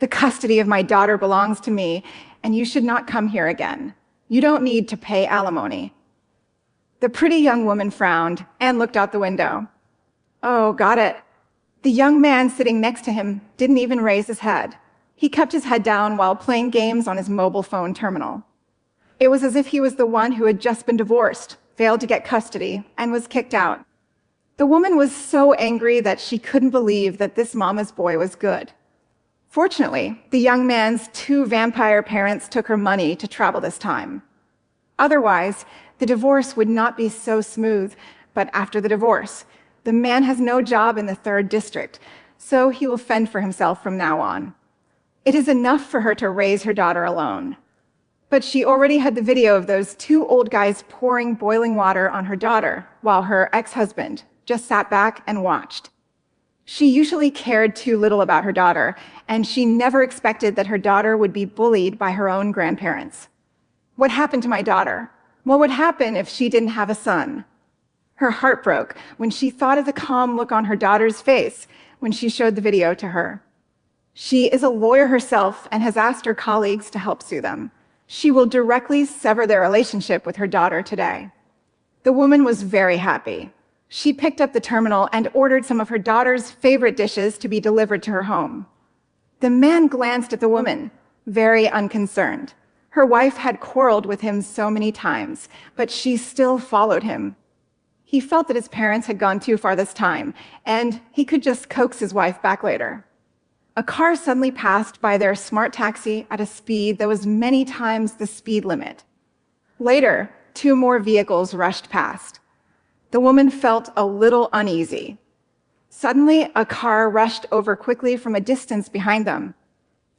The custody of my daughter belongs to me, and you should not come here again. You don't need to pay alimony." The pretty young woman frowned and looked out the window. "Oh, got it." The young man sitting next to him didn't even raise his head. He kept his head down while playing games on his mobile phone terminal. It was as if he was the one who had just been divorced, failed to get custody, and was kicked out. The woman was so angry that she couldn't believe that this mama's boy was good. Fortunately, the young man's 2 vampire parents took her money to travel this time. Otherwise, the divorce would not be so smooth, but after the divorce, the man has no job in the 3rd district, so he will fend for himself from now on. It is enough for her to raise her daughter alone. But she already had the video of those 2 old guys pouring boiling water on her daughter while her ex-husband just sat back and watched. She usually cared too little about her daughter, and she never expected that her daughter would be bullied by her own grandparents. What happened to my daughter? What would happen if she didn't have a son? Her heart broke when she thought of the calm look on her daughter's face when she showed the video to her. She is a lawyer herself and has asked her colleagues to help sue them. She will directly sever their relationship with her daughter today. The woman was very happy. She picked up the terminal and ordered some of her daughter's favorite dishes to be delivered to her home. The man glanced at the woman, very unconcerned. Her wife had quarreled with him so many times, but she still followed him. He felt that his parents had gone too far this time, and he could just coax his wife back later. A car suddenly passed by their smart taxi at a speed that was many times the speed limit. Later, 2 more vehicles rushed past. The woman felt a little uneasy. Suddenly, a car rushed over quickly from a distance behind them.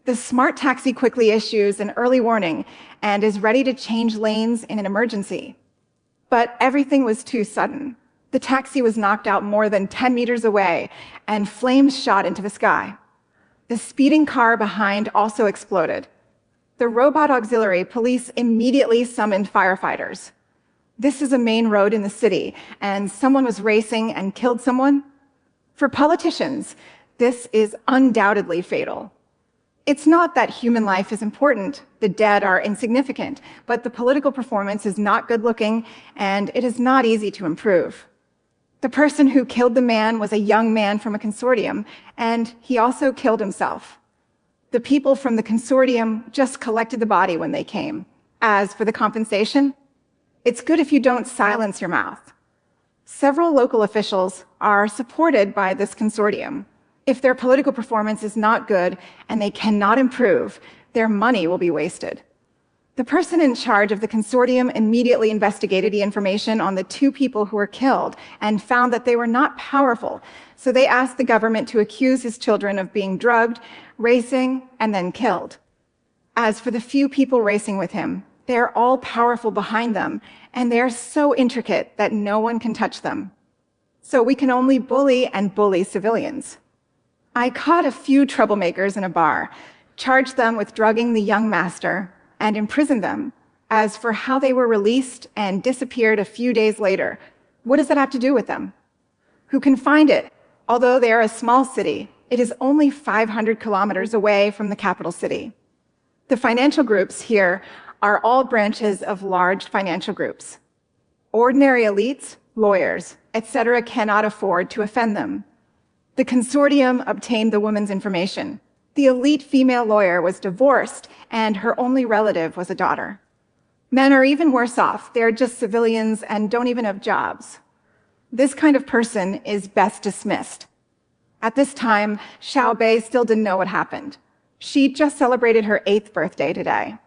The smart taxi quickly issues an early warning and is ready to change lanes in an emergency. But everything was too sudden. The taxi was knocked out more than 10 meters away, and flames shot into the sky. The speeding car behind also exploded. The robot auxiliary police immediately summoned firefighters. This is a main road in the city, and someone was racing and killed someone. For politicians, this is undoubtedly fatal. It's not that human life is important, the dead are insignificant, but the political performance is not good-looking, and it is not easy to improve. The person who killed the man was a young man from a consortium, and he also killed himself. The people from the consortium just collected the body when they came. As for the compensation, it's good if you don't silence your mouth. Several local officials are supported by this consortium. If their political performance is not good and they cannot improve, their money will be wasted. The person in charge of the consortium immediately investigated the information on the 2 people who were killed and found that they were not powerful, so they asked the government to accuse his children of being drugged, racing, and then killed. As for the few people racing with him, they are all powerful behind them, and they are so intricate that no one can touch them. So we can only bully and bully civilians. I caught a few troublemakers in a bar, charged them with drugging the young master, and imprisoned them. As for how they were released and disappeared a few days later, what does that have to do with them? Who can find it? Although they are a small city, it is only 500 kilometers away from the capital city. The financial groups here are all branches of large financial groups. Ordinary elites, lawyers, etc. cannot afford to offend them. The consortium obtained the woman's information. The elite female lawyer was divorced, and her only relative was a daughter. Men are even worse off. They're just civilians and don't even have jobs. This kind of person is best dismissed. At this time, Xiao still didn't know what happened. She just celebrated her 8th birthday today.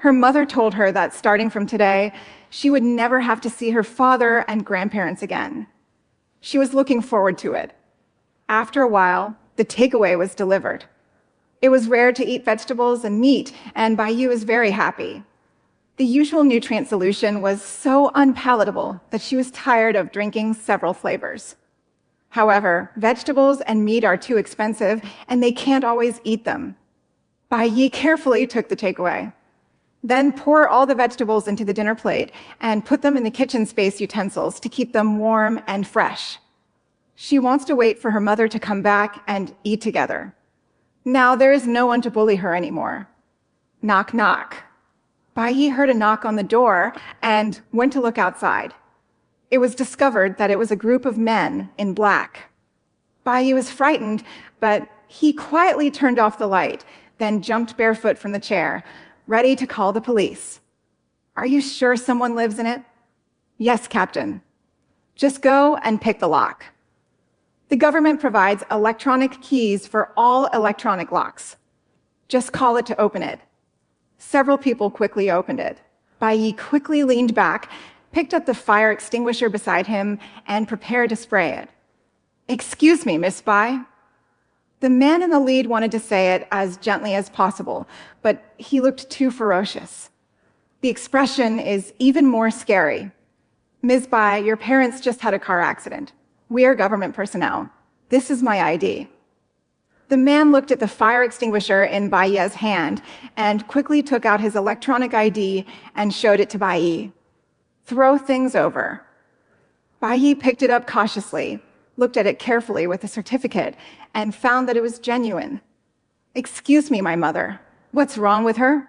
Her mother told her that starting from today, she would never have to see her father and grandparents again. She was looking forward to it. After a while, the takeaway was delivered. It was rare to eat vegetables and meat, and Baiyu was very happy. The usual nutrient solution was so unpalatable that she was tired of drinking several flavors. However, vegetables and meat are too expensive, and they can't always eat them. Baiyi carefully took the takeaway. Then pour all the vegetables into the dinner plate and put them in the kitchen space utensils to keep them warm and fresh. She wants to wait for her mother to come back and eat together. Now there is no one to bully her anymore. Knock, knock. Bai Yi heard a knock on the door and went to look outside. It was discovered that it was a group of men in black. Bai Yi was frightened, but he quietly turned off the light, then jumped barefoot from the chair, ready to call the police. Are you sure someone lives in it? Yes, Captain. Just go and pick the lock. The government provides electronic keys for all electronic locks. Just call it to open it. Several people quickly opened it. Bai Yi quickly leaned back, picked up the fire extinguisher beside him, and prepared to spray it. Excuse me, Miss Bai. The man in the lead wanted to say it as gently as possible, but he looked too ferocious. The expression is even more scary. Ms. Bai, your parents just had a car accident. We are government personnel. This is my ID. The man looked at the fire extinguisher in Bai Ye's hand and quickly took out his electronic ID and showed it to Bai Yi. Throw things over. Bai Yi picked it up cautiously, looked at it carefully with the certificate, and found that it was genuine. Excuse me, my mother. What's wrong with her?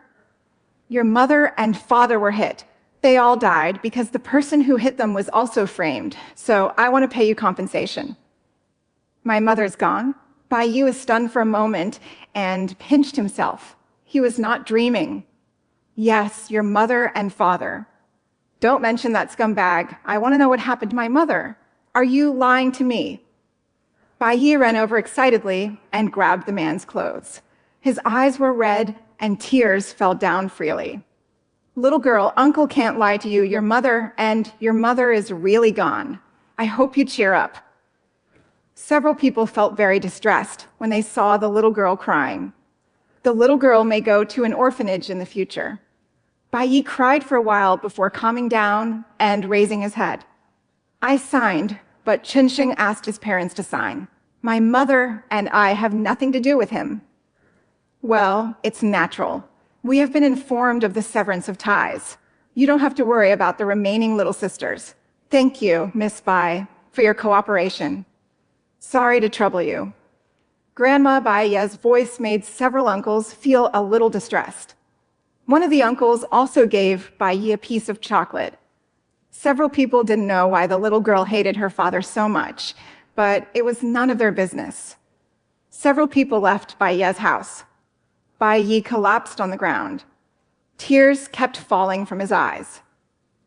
Your mother and father were hit. They all died because the person who hit them was also framed, so I want to pay you compensation. My mother's gone. Bai Yi was stunned for a moment and pinched himself. He was not dreaming. Yes, your mother and father. Don't mention that scumbag. I want to know what happened to my mother. Are you lying to me? Bai Yi ran over excitedly and grabbed the man's clothes. His eyes were red and tears fell down freely. Little girl, Uncle can't lie to you. Your mother is really gone. I hope you cheer up. Several people felt very distressed when they saw the little girl crying. The little girl may go to an orphanage in the future. Bai Yi cried for a while before calming down and raising his head. I signed, but Chinsheng asked his parents to sign. My mother and I have nothing to do with him. Well, it's natural. We have been informed of the severance of ties. You don't have to worry about the remaining little sisters. Thank you, Miss Bai, for your cooperation. Sorry to trouble you. Grandma Bai Ye's voice made several uncles feel a little distressed. One of the uncles also gave Bai Yi a piece of chocolate. Several people didn't know why the little girl hated her father so much, but it was none of their business. Several people left Bai Ye's house. Bai Yi collapsed on the ground. Tears kept falling from his eyes.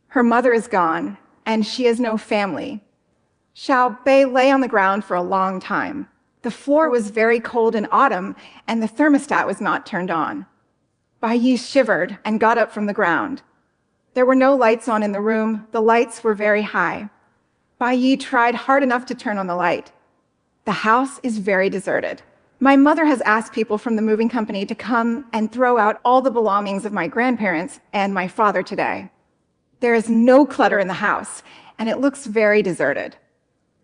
Her mother is gone, and she has no family. Xiao Bei lay on the ground for a long time. The floor was very cold in autumn, and the thermostat was not turned on. Bai Yi shivered and got up from the ground. There were no lights on in the room. The lights were very high. Bai Yi tried hard enough to turn on the light. The house is very deserted. My mother has asked people from the moving company to come and throw out all the belongings of my grandparents and my father today. There is no clutter in the house, and it looks very deserted.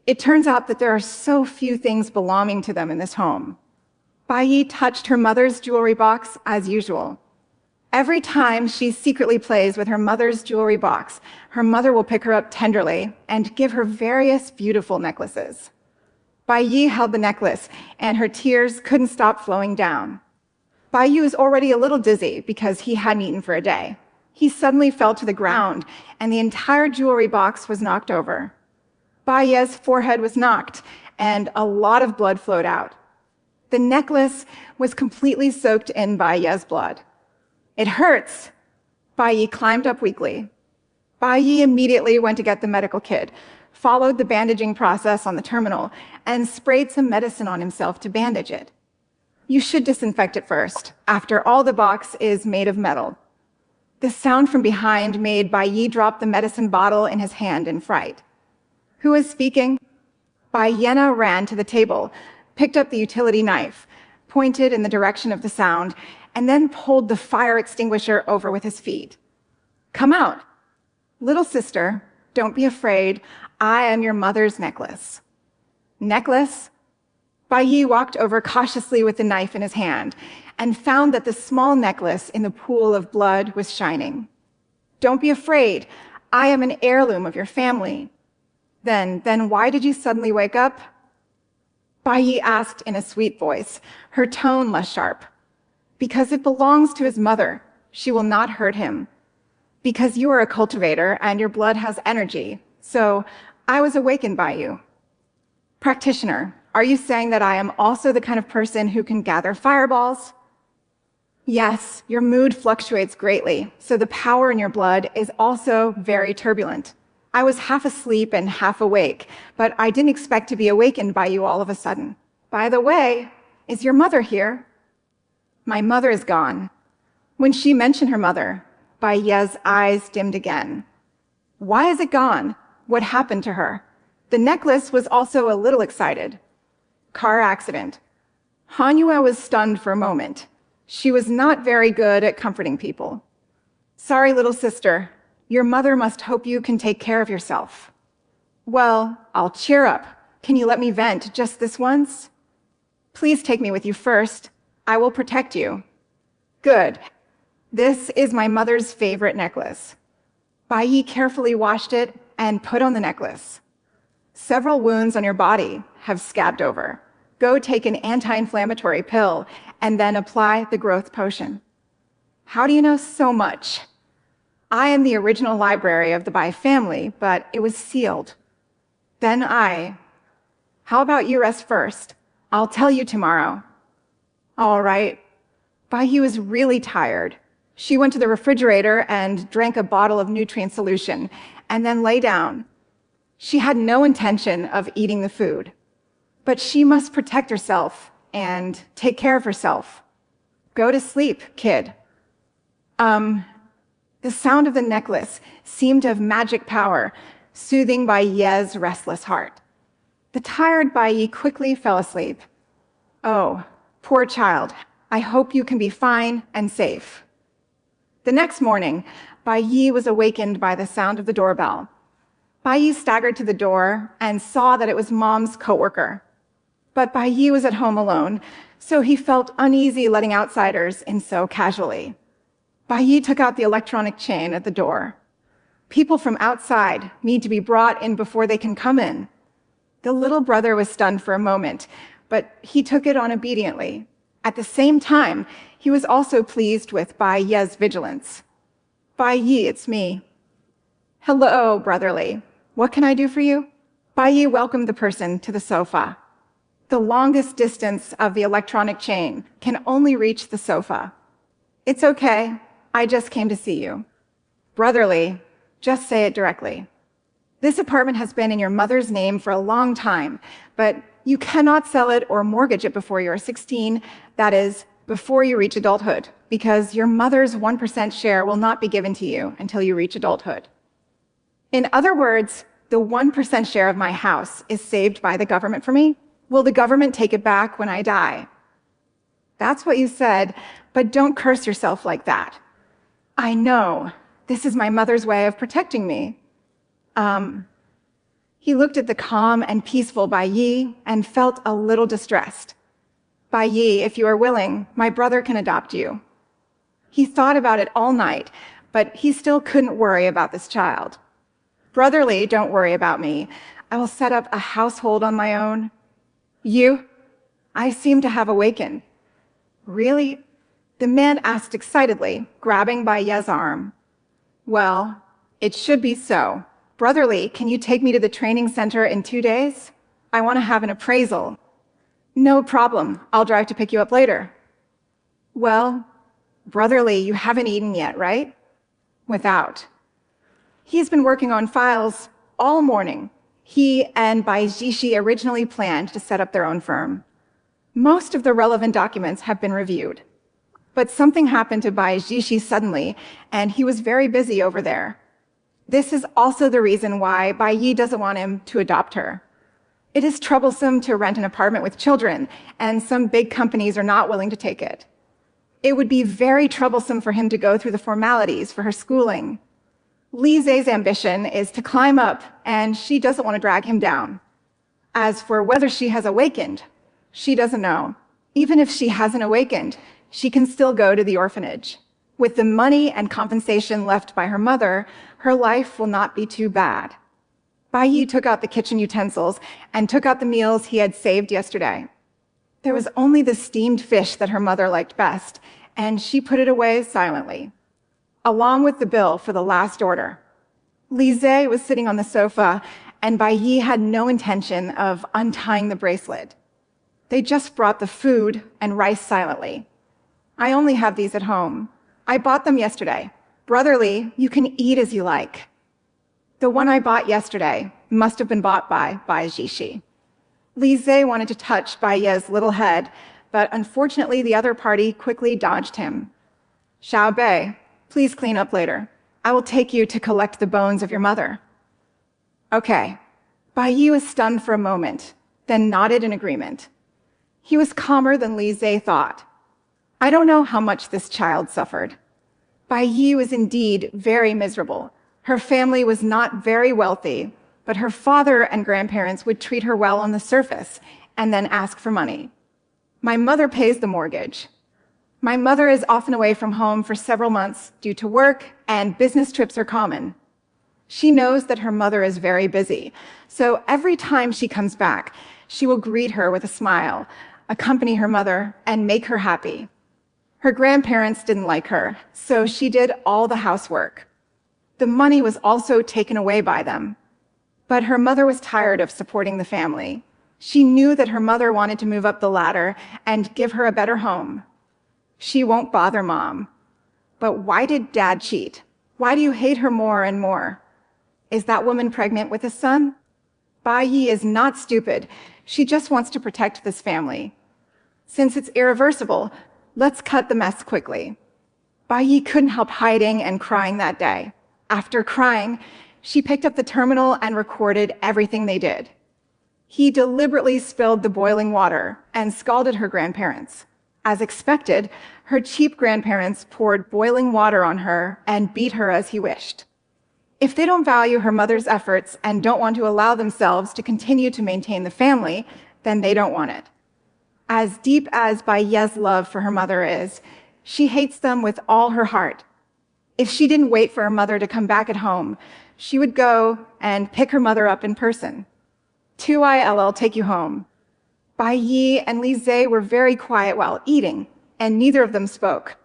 It turns out that there are so few things belonging to them in this home. Bai Yi touched her mother's jewelry box as usual. Every time she secretly plays with her mother's jewelry box, her mother will pick her up tenderly and give her various beautiful necklaces. Bai Yi held the necklace, and her tears couldn't stop flowing down. Bai Yi was already a little dizzy because he hadn't eaten for a day. He suddenly fell to the ground, and the entire jewelry box was knocked over. Bai Ye's forehead was knocked, and a lot of blood flowed out. The necklace was completely soaked in Bai Ye's blood. It hurts. Bai Yi climbed up weakly. Bai Yi immediately went to get the medical kit, followed the bandaging process on the terminal, and sprayed some medicine on himself to bandage it. You should disinfect it first. After all, the box is made of metal. The sound from behind made Bai Yi drop the medicine bottle in his hand in fright. Who is speaking? Bai Yena ran to the table, picked up the utility knife, pointed in the direction of the sound, and then pulled the fire extinguisher over with his feet. Come out. Little sister, don't be afraid. I am your mother's necklace. Necklace? Bai Yi walked over cautiously with the knife in his hand and found that the small necklace in the pool of blood was shining. Don't be afraid. I am an heirloom of your family. Then why did you suddenly wake up? Bai Yi asked in a sweet voice, her tone less sharp. Because it belongs to his mother. She will not hurt him. Because you are a cultivator and your blood has energy. So I was awakened by you. Practitioner, are you saying that I am also the kind of person who can gather fireballs? Yes, your mood fluctuates greatly, so the power in your blood is also very turbulent. I was half asleep and half awake, but I didn't expect to be awakened by you all of a sudden. By the way, is your mother here? My mother is gone. When she mentioned her mother, Bai Ye's eyes dimmed again. Why is it gone? What happened to her? The necklace was also a little excited. Car accident. Hanyue was stunned for a moment. She was not very good at comforting people. Sorry, little sister. Your mother must hope you can take care of yourself. Well, I'll cheer up. Can you let me vent just this once? Please take me with you first. I will protect you. Good. This is my mother's favorite necklace. Bai Yi carefully washed it and put on the necklace. Several wounds on your body have scabbed over. Go take an anti-inflammatory pill and then apply the growth potion. How do you know so much? I am the original library of the Bai family, but it was sealed. Then how about you rest first? I'll tell you tomorrow. All right. Bai Yi was really tired. She went to the refrigerator and drank a bottle of nutrient solution and then lay down. She had no intention of eating the food, but she must protect herself and take care of herself. Go to sleep, kid. The sound of the necklace seemed to have magic power, soothing Bai Ye's restless heart. The tired Bai Yi quickly fell asleep. Oh, poor child. I hope you can be fine and safe. The next morning, Bai Yi was awakened by the sound of the doorbell. Bai Yi staggered to the door and saw that it was Mom's coworker. But Bai Yi was at home alone, so he felt uneasy letting outsiders in so casually. Bai Yi took out the electronic chain at the door. People from outside need to be brought in before they can come in. The little brother was stunned for a moment, but he took it on obediently. At the same time, he was also pleased with Bai Ye's vigilance. Bai Yi, it's me. Hello, brotherly. What can I do for you? Bai Yi welcomed the person to the sofa. The longest distance of the electronic chain can only reach the sofa. It's okay. I just came to see you. Brotherly, just say it directly. This apartment has been in your mother's name for a long time, but you cannot sell it or mortgage it before you're 16, that is, before you reach adulthood, because your mother's 1% share will not be given to you until you reach adulthood. In other words, the 1% share of my house is saved by the government for me. Will the government take it back when I die? That's what you said, but don't curse yourself like that. I know. This is my mother's way of protecting me. He looked at the calm and peaceful Bai Yi and felt a little distressed. Bai Yi, if you are willing, my brother can adopt you. He thought about it all night, but he still couldn't worry about this child. Brotherly, don't worry about me. I will set up a household on my own. You? I seem to have awakened. Really? The man asked excitedly, grabbing Bai Ye's arm. Well, it should be so. Brotherly, can you take me to the training center in 2 days? I want to have an appraisal. No problem. I'll drive to pick you up later. Well, brotherly, you haven't eaten yet, right? Without. He's been working on files all morning. He and Bai Jishi originally planned to set up their own firm. Most of the relevant documents have been reviewed. But something happened to Bai Jishi suddenly, and he was very busy over there. This is also the reason why Bai Yi doesn't want him to adopt her. It is troublesome to rent an apartment with children, and some big companies are not willing to take it. It would be very troublesome for him to go through the formalities for her schooling. Li Zhe's ambition is to climb up, and she doesn't want to drag him down. As for whether she has awakened, she doesn't know. Even if she hasn't awakened, she can still go to the orphanage. With the money and compensation left by her mother, her life will not be too bad. Bai Yi took out the kitchen utensils and took out the meals he had saved yesterday. There was only the steamed fish that her mother liked best, and she put it away silently, along with the bill for the last order. Li Zhe was sitting on the sofa, and Bai Yi had no intention of untying the bracelet. They just brought the food and rice silently. I only have these at home. I bought them yesterday. Brotherly, you can eat as you like. The one I bought yesterday must have been bought by Jishi. Li Zhe wanted to touch Bai Ye's little head, but unfortunately the other party quickly dodged him. Xiao Bei, please clean up later. I will take you to collect the bones of your mother. Okay. Bai Yi was stunned for a moment, then nodded in agreement. He was calmer than Li Zhe thought. I don't know how much this child suffered. Bai Yi was indeed very miserable. Her family was not very wealthy, but her father and grandparents would treat her well on the surface and then ask for money. My mother pays the mortgage. My mother is often away from home for several months due to work, and business trips are common. She knows that her mother is very busy, so every time she comes back, she will greet her with a smile, accompany her mother, and make her happy. Her grandparents didn't like her, so she did all the housework. The money was also taken away by them. But her mother was tired of supporting the family. She knew that her mother wanted to move up the ladder and give her a better home. She won't bother Mom. But why did Dad cheat? Why do you hate her more and more? Is that woman pregnant with a son? Bai Yi is not stupid. She just wants to protect this family. Since it's irreversible, let's cut the mess quickly. Bai Yi couldn't help hiding and crying that day. After crying, she picked up the terminal and recorded everything they did. He deliberately spilled the boiling water and scalded her grandparents. As expected, her cheap grandparents poured boiling water on her and beat her as he wished. If they don't value her mother's efforts and don't want to allow themselves to continue to maintain the family, then they don't want it. As deep as Bai Ye's love for her mother is, she hates them with all her heart. If she didn't wait for her mother to come back at home, she would go and pick her mother up in person. 2ILL take you home. Bai Yi and Li Zhe were very quiet while eating, and neither of them spoke.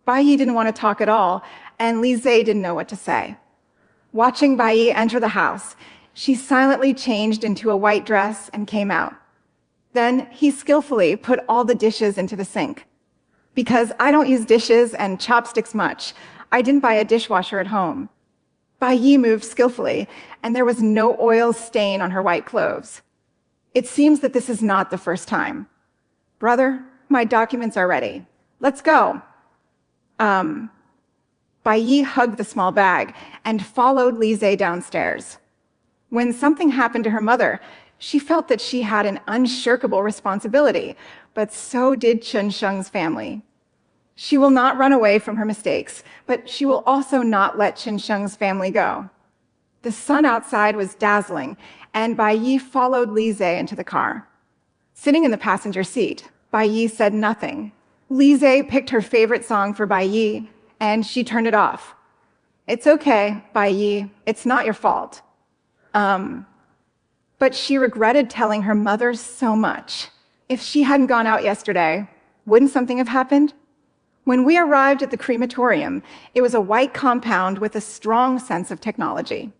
Bai Yi didn't want to talk at all, and Li Zhe didn't know what to say. Watching Bai Yi enter the house, she silently changed into a white dress and came out. Then he skillfully put all the dishes into the sink. Because I don't use dishes and chopsticks much, I didn't buy a dishwasher at home. Bai Yi moved skillfully, and there was no oil stain on her white clothes. It seems that this is not the first time. Brother, my documents are ready. Let's go. Bai Yi hugged the small bag and followed Li Zhe downstairs. When something happened to her mother, she felt that she had an unshirkable responsibility, but so did Chen Sheng's family. She will not run away from her mistakes, but she will also not let Chen Sheng's family go. The sun outside was dazzling, and Bai Yi followed Li Zhe into the car. Sitting in the passenger seat, Bai Yi said nothing. Li Zhe picked her favorite song for Bai Yi, and she turned it off. It's okay, Bai Yi, it's not your fault. But she regretted telling her mother so much. If she hadn't gone out yesterday, wouldn't something have happened? When we arrived at the crematorium, it was a white compound with a strong sense of technology.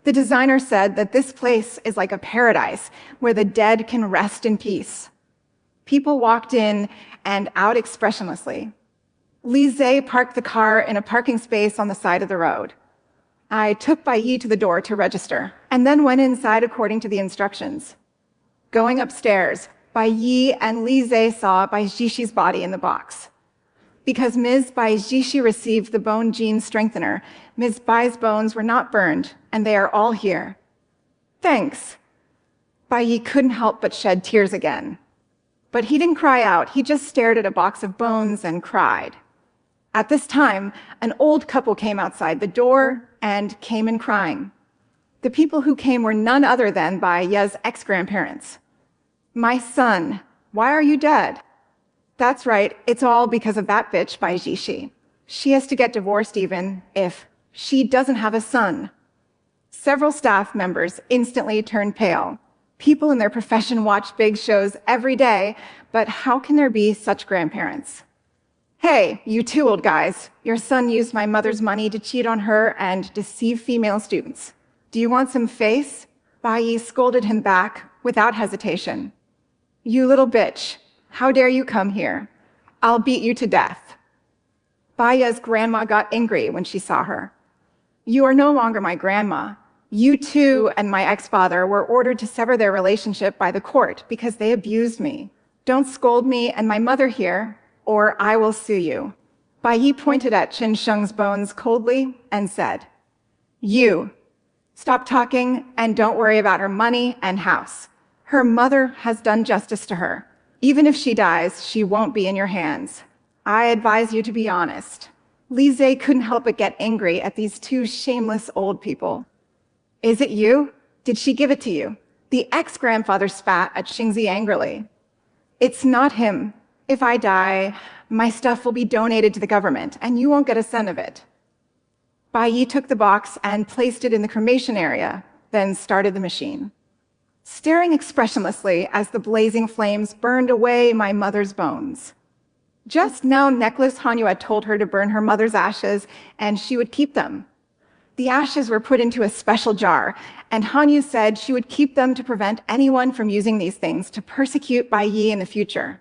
The designer said that this place is like a paradise where the dead can rest in peace. People walked in and out expressionlessly. Li Zhe parked the car in a parking space on the side of the road. I took Bai Yi to the door to register, and then went inside according to the instructions. Going upstairs, Bai Yi and Li Zhe saw Bai Jishi's body in the box. Because Ms. Bai Jishi received the bone gene strengthener, Ms. Bai's bones were not burned, and they are all here. Thanks. Bai Yi couldn't help but shed tears again. But he didn't cry out, he just stared at a box of bones and cried. At this time, an old couple came outside the door and came in crying. The people who came were none other than Bai Ye's ex-grandparents. My son, why are you dead? That's right, it's all because of that bitch Bai Jishi. She has to get divorced even if she doesn't have a son. Several staff members instantly turned pale. People in their profession watch big shows every day, but how can there be such grandparents? Hey, you two old guys, your son used my mother's money to cheat on her and deceive female students. Do you want some face? Bai scolded him back without hesitation. You little bitch, how dare you come here? I'll beat you to death. Baya's grandma got angry when she saw her. You are no longer my grandma. You two and my ex-father were ordered to sever their relationship by the court because they abused me. Don't scold me and my mother here, or I will sue you. Bai pointed at Qin Sheng's bones coldly and said, You, stop talking and don't worry about her money and house. Her mother has done justice to her. Even if she dies, she won't be in your hands. I advise you to be honest. Li Zhe couldn't help but get angry at these two shameless old people. Is it you? Did she give it to you? The ex-grandfather spat at Xingzi angrily. It's not him. If I die, my stuff will be donated to the government, and you won't get a cent of it. Bai Yi took the box and placed it in the cremation area, then started the machine. Staring expressionlessly as the blazing flames burned away my mother's bones. Just now, Necklace Hanyu had told her to burn her mother's ashes, and she would keep them. The ashes were put into a special jar, and Hanyu said she would keep them to prevent anyone from using these things to persecute Bai Yi in the future.